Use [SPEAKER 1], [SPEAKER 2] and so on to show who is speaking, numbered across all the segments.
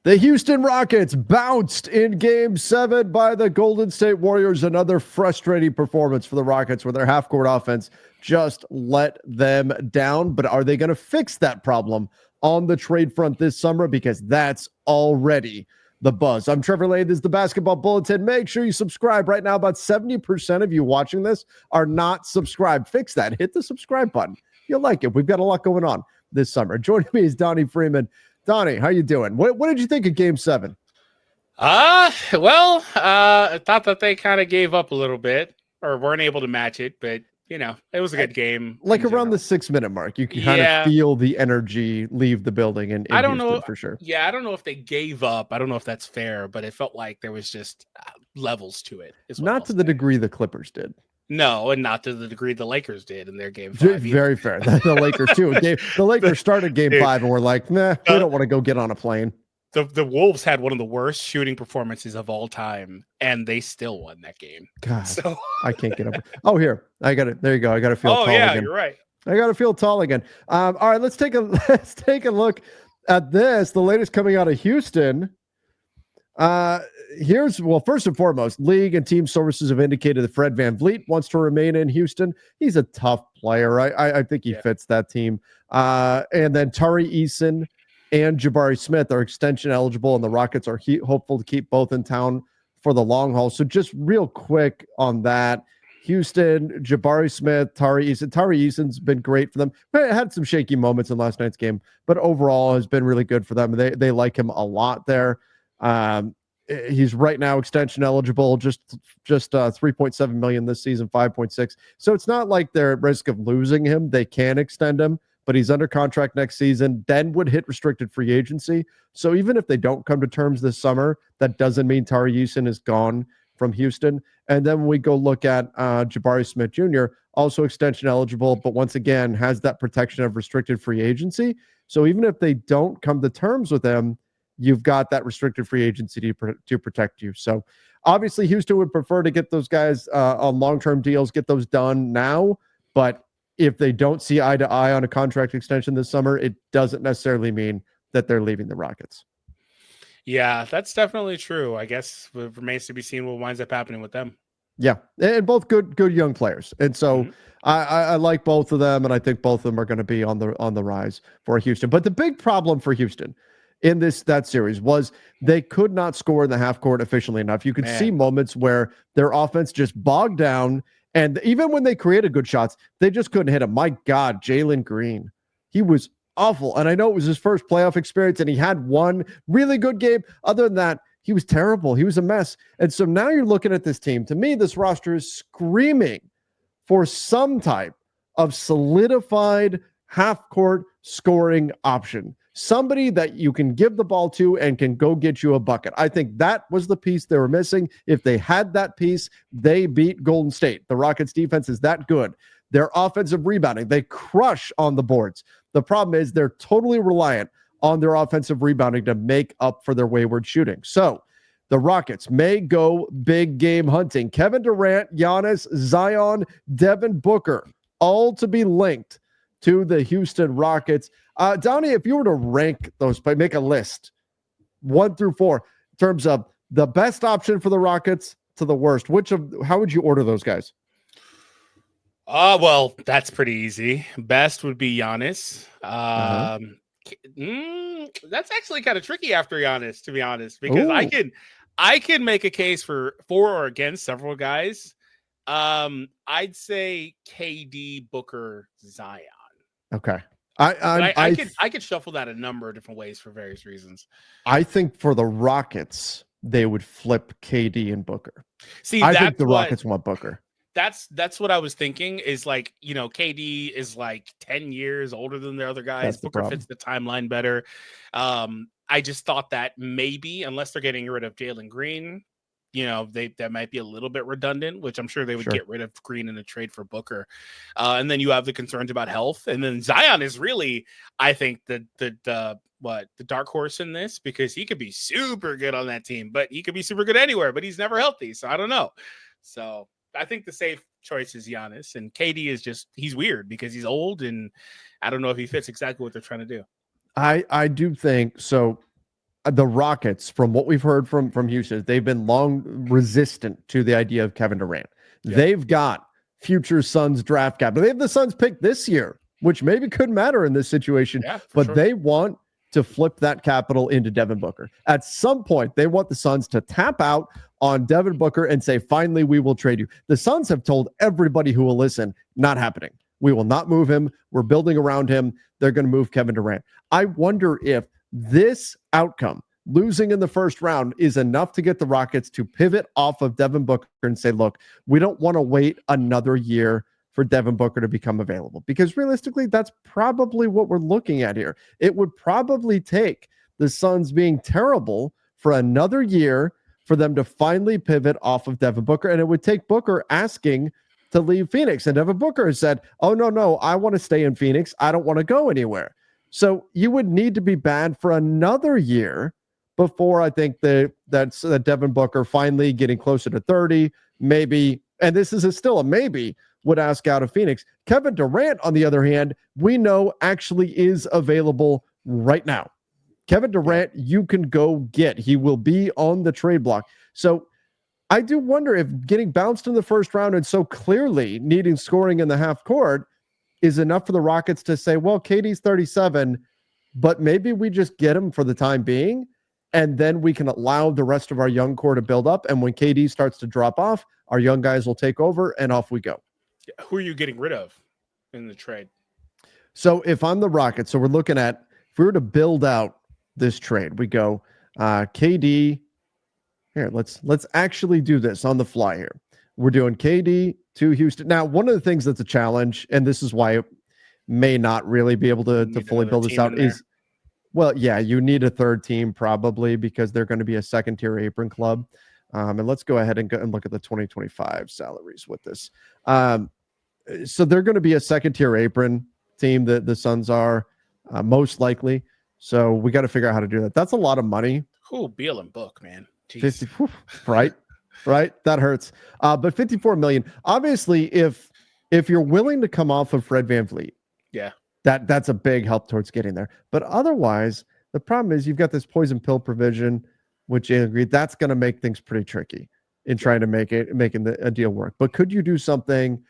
[SPEAKER 1] The Houston Rockets bounced in Game 7 by the Golden State Warriors. Another frustrating performance for the Rockets where their half-court offense just let them down. But are they going to fix that problem on the trade front this summer? Because that's already the buzz. I'm Trevor Lane. This is the Basketball Bulletin. Make sure you subscribe right now. About 70% of you watching this are not subscribed. Fix that. Hit the subscribe button. You'll like it. We've got a lot going on this summer. Joining me is Donnie Freeman. Donnie, how you doing? What did you think of Game 7?
[SPEAKER 2] I thought that they kind of gave up a little bit or weren't able to match it, but it was a good game.
[SPEAKER 1] Like around the 6-minute mark, you can kind of feel the energy leave the building in
[SPEAKER 2] I don't
[SPEAKER 1] Houston
[SPEAKER 2] know
[SPEAKER 1] for sure.
[SPEAKER 2] Yeah, I don't know if they gave up. I don't know if that's fair, but it felt like there was just levels to it.
[SPEAKER 1] Not to the degree the Clippers did.
[SPEAKER 2] No, and not to the degree the Lakers did in their Game 5.
[SPEAKER 1] Very fair. The Lakers too. The Lakers started Game 5 and were like, nah, we don't want to go get on a plane.
[SPEAKER 2] The Wolves had one of the worst shooting performances of all time, and they still won that game.
[SPEAKER 1] God, so I can't get over. Oh, here I got it. There you go. I got to feel.
[SPEAKER 2] Oh yeah, again. You're right.
[SPEAKER 1] I got to feel tall again. All right, let's take a look at this. The latest coming out of Houston. First and foremost, league and team sources have indicated that Fred VanVleet wants to remain in Houston. He's a tough player. I think he fits that team. And then Tari Eason and Jabari Smith are extension eligible, and the Rockets are hopeful to keep both in town for the long haul. So just real quick on that. Houston, Jabari Smith, Tari Eason. Tari Eason's been great for them. Had some shaky moments in last night's game, but overall has been really good for them. They like him a lot there. He's right now extension eligible, just 3.7 million this season, 5.6. So it's not like they're at risk of losing him. They can extend him, but he's under contract next season, then would hit restricted free agency. So even if they don't come to terms this summer, that doesn't mean Tari Eason is gone from Houston. And then when we go look at Jabari Smith Jr., also extension eligible, but once again has that protection of restricted free agency. So even if they don't come to terms with him, you've got that restricted free agency to protect you. So obviously Houston would prefer to get those guys on long-term deals, get those done now. But if they don't see eye to eye on a contract extension this summer, it doesn't necessarily mean that they're leaving the Rockets.
[SPEAKER 2] Yeah, that's definitely true. I guess it remains to be seen what winds up happening with them.
[SPEAKER 1] Yeah, and both good young players. And so I like both of them, and I think both of them are going to be on the rise for Houston. But the big problem for Houston in that series was they could not score in the half court efficiently enough. You could see moments where their offense just bogged down, and even when they created good shots, they just couldn't hit them. My God, Jalen Green, he was awful. And I know it was his first playoff experience, and he had one really good game. Other than that, he was terrible. He was a mess. And so now you're looking at this team. To me, this roster is screaming for some type of solidified half-court scoring option. Somebody that you can give the ball to and can go get you a bucket. I think that was the piece they were missing. If they had that piece, they beat Golden State. The Rockets defense is that good. Their offensive rebounding, they crush on the boards. The problem is they're totally reliant on their offensive rebounding to make up for their wayward shooting. So the Rockets may go big game hunting. Kevin Durant, Giannis, Zion, Devin Booker, all to be linked to the Houston Rockets. Donnie, if you were to rank those, make a list 1 through 4 in terms of the best option for the Rockets to the worst, how would you order those guys?
[SPEAKER 2] Well, that's pretty easy. Best would be Giannis. That's actually kind of tricky after Giannis, to be honest, because I can make a case for or against several guys. I'd say KD, Booker, Zion.
[SPEAKER 1] Okay.
[SPEAKER 2] I could shuffle that a number of different ways for various reasons.
[SPEAKER 1] I think for the Rockets, they would flip KD and Booker.
[SPEAKER 2] See,
[SPEAKER 1] I think the Rockets want Booker.
[SPEAKER 2] That's what I was thinking is like, KD is like 10 years older than the other guys. Booker fits the timeline better. I just thought that maybe, unless they're getting rid of Jalen Green, that might be a little bit redundant, which I'm sure they would get rid of Green in a trade for Booker. And then you have the concerns about health. And then Zion is really, I think, the dark horse in this, because he could be super good on that team, but he could be super good anywhere, but he's never healthy. So I don't know. So I think the safe choice is Giannis, and KD is he's weird because he's old, and I don't know if he fits exactly what they're trying to do.
[SPEAKER 1] I do think so. the Rockets, from what we've heard from Houston, they've been long resistant to the idea of Kevin Durant. Yep. They've got future Suns draft capital. They have the Suns pick this year, which maybe could matter in this situation, but they want to flip that capital into Devin Booker. At some point, they want the Suns to tap out on Devin Booker and say, finally, we will trade you. The Suns have told everybody who will listen, not happening. We will not move him. We're building around him. They're going to move Kevin Durant. I wonder if this outcome, losing in the first round, is enough to get the Rockets to pivot off of Devin Booker and say, look, we don't want to wait another year for Devin Booker to become available. Because realistically, that's probably what we're looking at here. It would probably take the Suns being terrible for another year for them to finally pivot off of Devin Booker. And it would take Booker asking to leave Phoenix. And Devin Booker has said, oh, no, I want to stay in Phoenix. I don't want to go anywhere. So you would need to be bad for another year before I think that Devin Booker finally getting closer to 30, maybe, and this is still a maybe, would ask out of Phoenix. Kevin Durant, on the other hand, we know actually is available right now. Kevin Durant, you can go get. He will be on the trade block. So I do wonder if getting bounced in the first round and so clearly needing scoring in the half court is enough for the Rockets to say, well, KD's 37, but maybe we just get him for the time being, and then we can allow the rest of our young core to build up. And when KD starts to drop off, our young guys will take over, and off we go.
[SPEAKER 2] Who are you getting rid of in the trade?
[SPEAKER 1] So if I'm the Rockets, so we're looking at, if we were to build out this trade, we go KD. Here, let's actually do this on the fly here. We're doing KD to Houston. Now, one of the things that's a challenge, and this is why it may not really be able to fully build this out, is, well, yeah, you need a third team probably because they're going to be a second-tier apron club. And let's go ahead and look at the 2025 salaries with this. So they're going to be a second-tier apron team that the Suns are most likely. So we got to figure out how to do that. That's a lot of money.
[SPEAKER 2] Cool, Beal and Book, man.
[SPEAKER 1] 50, right? That hurts. But $54 million. Obviously, if you're willing to come off of Fred VanVleet,
[SPEAKER 2] yeah,
[SPEAKER 1] that's a big help towards getting there. But otherwise, the problem is you've got this poison pill provision, which Jalen Green, that's going to make things pretty tricky in trying to making a deal work. But could you do something?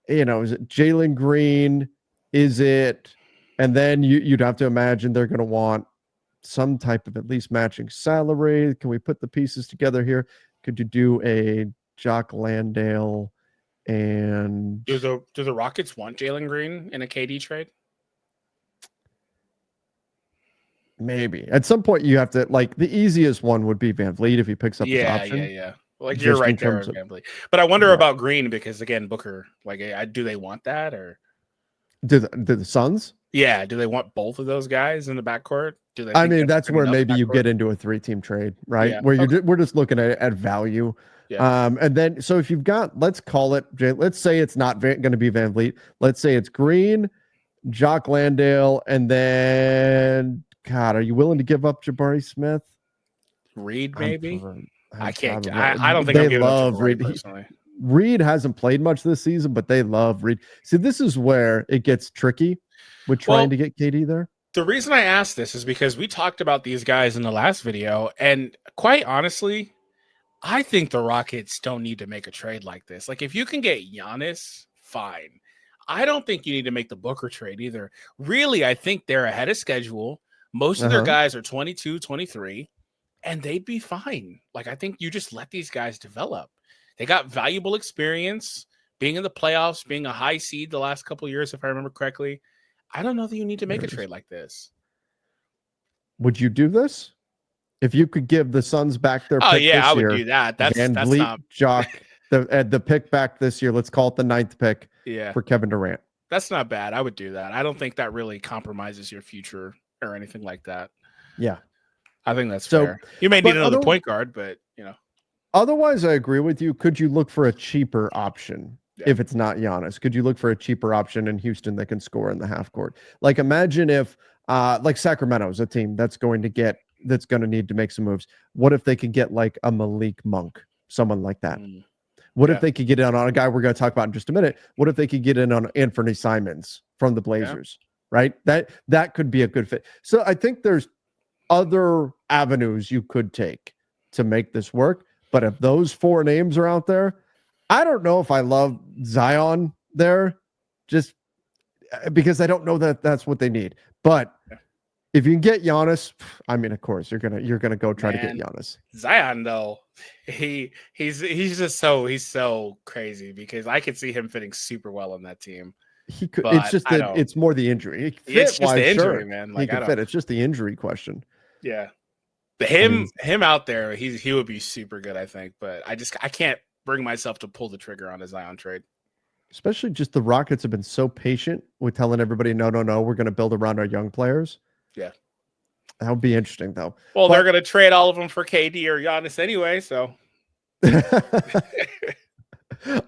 [SPEAKER 1] Is it Jalen Green? Is it? And then you'd have to imagine they're going to want some type of at least matching salary. Can we put the pieces together here? Could you do a Jock Landale and
[SPEAKER 2] do the Rockets want Jalen Green in a KD trade?
[SPEAKER 1] Maybe at some point you have to, like, the easiest one would be VanVleet if he picks up his option.
[SPEAKER 2] Yeah. Like you're right there, VanVleet. But I wonder about Green because again, Booker. Like, do they want that or
[SPEAKER 1] do the Suns?
[SPEAKER 2] Yeah, do they want both of those guys in the backcourt? Do they?
[SPEAKER 1] I mean, that's where maybe you get into a 3-team trade, right? Yeah. Where we're just looking at value.
[SPEAKER 2] Yeah.
[SPEAKER 1] And then, so if you've got, let's call it, let's say it's not going to be VanVleet. Let's say it's Green, Jock Landale, and then, God, are you willing to give up Jabari Smith?
[SPEAKER 2] Reed, maybe? I can't. I don't think
[SPEAKER 1] they love Reed personally. Reed hasn't played much this season, but they love Reed. See, this is where it gets tricky with trying to get KD there.
[SPEAKER 2] The reason I asked this is because we talked about these guys in the last video, and quite honestly, I think the Rockets don't need to make a trade like this. Like, if you can get Giannis, fine. I don't think you need to make the Booker trade either. Really, I think they're ahead of schedule. Most of their guys are 22, 23, and they'd be fine. Like, I think you just let these guys develop. They got valuable experience being in the playoffs, being a high seed the last couple of years, if I remember correctly. I don't know that you need to make a trade like this.
[SPEAKER 1] Would you do this? If you could give the Suns back their pick this
[SPEAKER 2] I would
[SPEAKER 1] year,
[SPEAKER 2] do that. That's not
[SPEAKER 1] Jock, the pick back this year. Let's call it the 9th pick for Kevin Durant.
[SPEAKER 2] That's not bad. I would do that. I don't think that really compromises your future or anything like that.
[SPEAKER 1] Yeah.
[SPEAKER 2] I think that's fair. You may need another point guard, but
[SPEAKER 1] Otherwise, I agree with you. Could you look for a cheaper option if it's not Giannis? Could you look for a cheaper option in Houston that can score in the half court? Like, imagine if, like, Sacramento is a team that's going to need to make some moves. What if they could get like a Malik Monk, someone like that? What if they could get in on a guy we're going to talk about in just a minute? What if they could get in on Anthony Simons from the Blazers? Right? That could be a good fit. So I think there's other avenues you could take to make this work. But if those 4 names are out there, I don't know if I love Zion there, just because I don't know that that's what they need. But if you can get Giannis, I mean, of course, you're gonna go try to get Giannis.
[SPEAKER 2] Zion, though, he's so crazy because I could see him fitting super well on that team.
[SPEAKER 1] He could. It's just that it's more the injury.
[SPEAKER 2] It's just the injury, man.
[SPEAKER 1] Like, he could fit. It's just the injury question.
[SPEAKER 2] Yeah, but him out there, he would be super good, I think. But I can't bring myself to pull the trigger on a Zion trade.
[SPEAKER 1] Especially just the Rockets have been so patient with telling everybody, no, we're going to build around our young players.
[SPEAKER 2] Yeah.
[SPEAKER 1] That would be interesting, though.
[SPEAKER 2] Well, they're going to trade all of them for KD or Giannis anyway, so.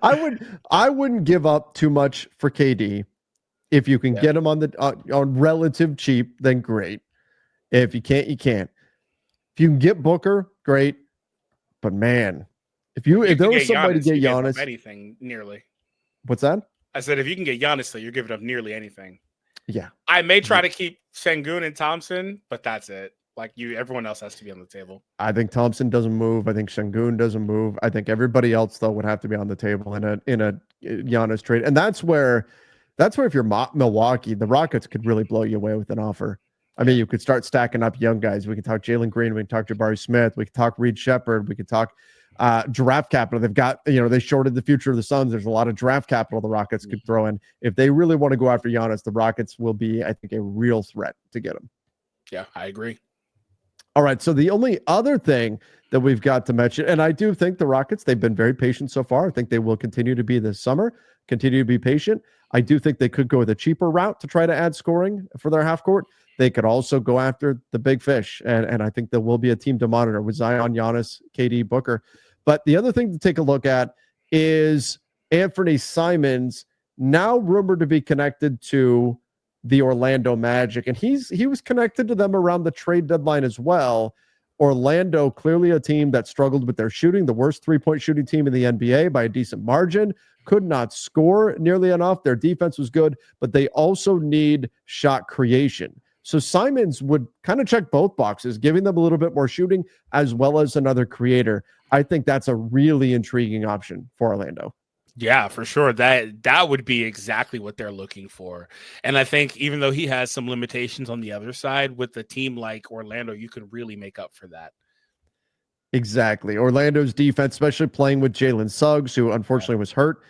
[SPEAKER 1] I wouldn't give up too much for KD. If you can get him on relative cheap, then great. If you can't, you can't. If you can get Booker, great. But man, if there was somebody to get Giannis,
[SPEAKER 2] anything nearly.
[SPEAKER 1] What's that?
[SPEAKER 2] I said if you can get Giannis, though, you're giving up nearly anything.
[SPEAKER 1] Yeah.
[SPEAKER 2] I may try to keep Sengun and Thompson, but that's it. Like everyone else has to be on the table.
[SPEAKER 1] I think Thompson doesn't move. I think Sengun doesn't move. I think everybody else though would have to be on the table in a Giannis trade, and that's where if you're Milwaukee, the Rockets could really blow you away with an offer. I mean, you could start stacking up young guys. We could talk Jalen Green. We can talk Jabari Smith. We could talk Reed Shepherd. We could talk draft capital. They've got, they shorted the future of the Suns. There's a lot of draft capital the Rockets could throw in. If they really want to go after Giannis, the Rockets will be, I think, a real threat to get him.
[SPEAKER 2] Yeah, I agree.
[SPEAKER 1] All right. So the only other thing that we've got to mention, and I do think the Rockets, they've been very patient so far. I think they will continue to be this summer, continue to be patient. I do think they could go with a cheaper route to try to add scoring for their half court. They could also go after the big fish. And I think there will be a team to monitor with Zion, Giannis, KD, Booker. But the other thing to take a look at is Anthony Simons, now rumored to be connected to the Orlando Magic. And he was connected to them around the trade deadline as well. Orlando, clearly a team that struggled with their shooting, the worst three-point shooting team in the NBA by a decent margin, could not score nearly enough. Their defense was good, but they also need shot creation. So Simons would kind of check both boxes, giving them a little bit more shooting as well as another creator. I think that's a really intriguing option for Orlando.
[SPEAKER 2] Yeah, for sure. That would be exactly what they're looking for. And I think even though he has some limitations on the other side, with a team like Orlando, you can really make up for that.
[SPEAKER 1] Exactly. Orlando's defense, especially playing with Jalen Suggs, who unfortunately was hurt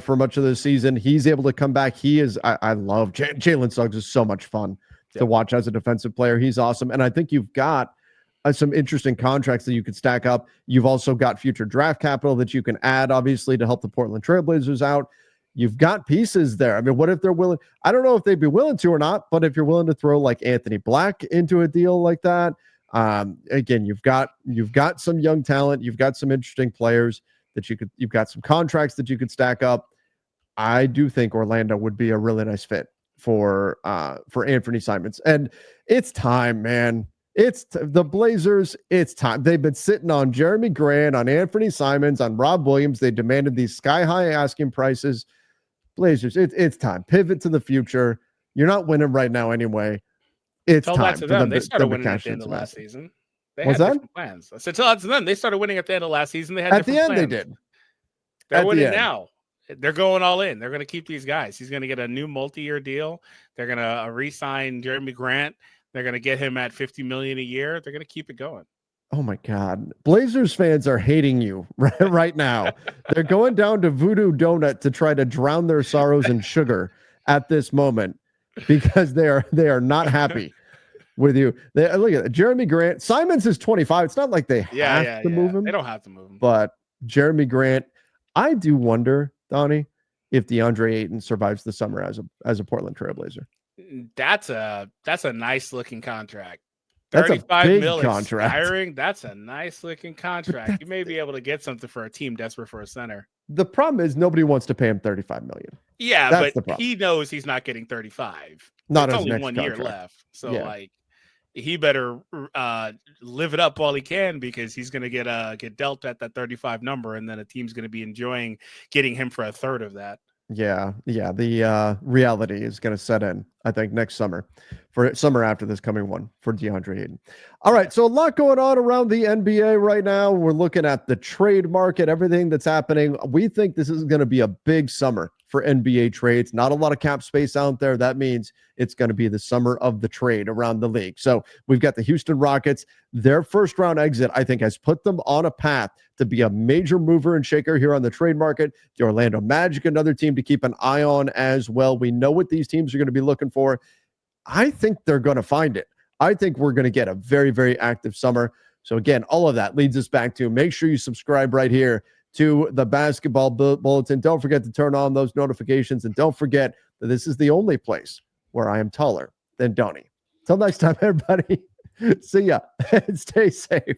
[SPEAKER 1] for much of the season. He's able to come back. I love Jalen Suggs is so much fun to watch as a defensive player. He's awesome. And I think you've got some interesting contracts that you could stack up. You've also got future draft capital that you can add, obviously, to help the Portland Trailblazers out. You've got pieces there. I mean, what if they're willing? I don't know if they'd be willing to or not, but if you're willing to throw like Anthony Black into a deal like that, again, you've got some young talent. You've got some interesting players you've got some contracts that you could stack up. I do think Orlando would be a really nice fit for Anthony Simons. And it's time, man. The Blazers, it's time. They've been sitting on Jeremy Grant, on Anthony Simons, on Rob Williams. They demanded these sky-high asking prices. Blazers, it's time. Pivot to the future. You're not winning right now anyway. It's
[SPEAKER 2] tell
[SPEAKER 1] time
[SPEAKER 2] that to them. They started winning at the end of last season. They had different plans. I said, tell that to them. They started winning at the end of last season. They had
[SPEAKER 1] at the end
[SPEAKER 2] plans.
[SPEAKER 1] They did.
[SPEAKER 2] They're winning now. They're going all in. They're going to keep these guys. He's going to get a new multi-year deal. They're going to re-sign Jeremy Grant. They're going to get him at $50 million a year. They're going to keep it going.
[SPEAKER 1] Oh my God. Blazers fans are hating you right now. They're going down to Voodoo Donut to try to drown their sorrows in sugar at this moment because they are not happy with you. Look at that. Jeremy Grant. Simons is 25. It's not like they have to move him.
[SPEAKER 2] They don't have to move him.
[SPEAKER 1] But Jeremy Grant, I do wonder, Donnie, if DeAndre Ayton survives the summer as a Portland Trailblazer.
[SPEAKER 2] That's a nice looking contract.
[SPEAKER 1] That's a big
[SPEAKER 2] contract. Hiring, that's a nice looking contract. You may be able to get something for a team desperate for a center.
[SPEAKER 1] The problem is nobody wants to pay him $35 million.
[SPEAKER 2] Yeah, that's but he knows he's not getting 35.
[SPEAKER 1] Not
[SPEAKER 2] There's
[SPEAKER 1] only
[SPEAKER 2] only 1 year left. So he better live it up while he can, because he's going to get dealt at that 35 number, and then a team's going to be enjoying getting him for a third of that.
[SPEAKER 1] Yeah. The reality is going to set in, I think, next summer, for summer after this coming one for DeAndre Ayton. All right. So a lot going on around the NBA right now. We're looking at the trade market, everything that's happening. We think this is going to be a big summer for NBA trades. Not a lot of cap space out there. That means it's going to be the summer of the trade around the league. So we've got the Houston Rockets. Their first round exit, I think, has put them on a path to be a major mover and shaker here on the trade market. The Orlando Magic, another team to keep an eye on as well. We know what these teams are going to be looking for. I think they're going to find it. I think we're going to get a very, very active summer. So again, all of that leads us back to make sure you subscribe right here to the Basketball Bulletin. Don't forget to turn on those notifications, and don't forget that this is the only place where I am taller than Donnie. Till next time, everybody. See ya and stay safe.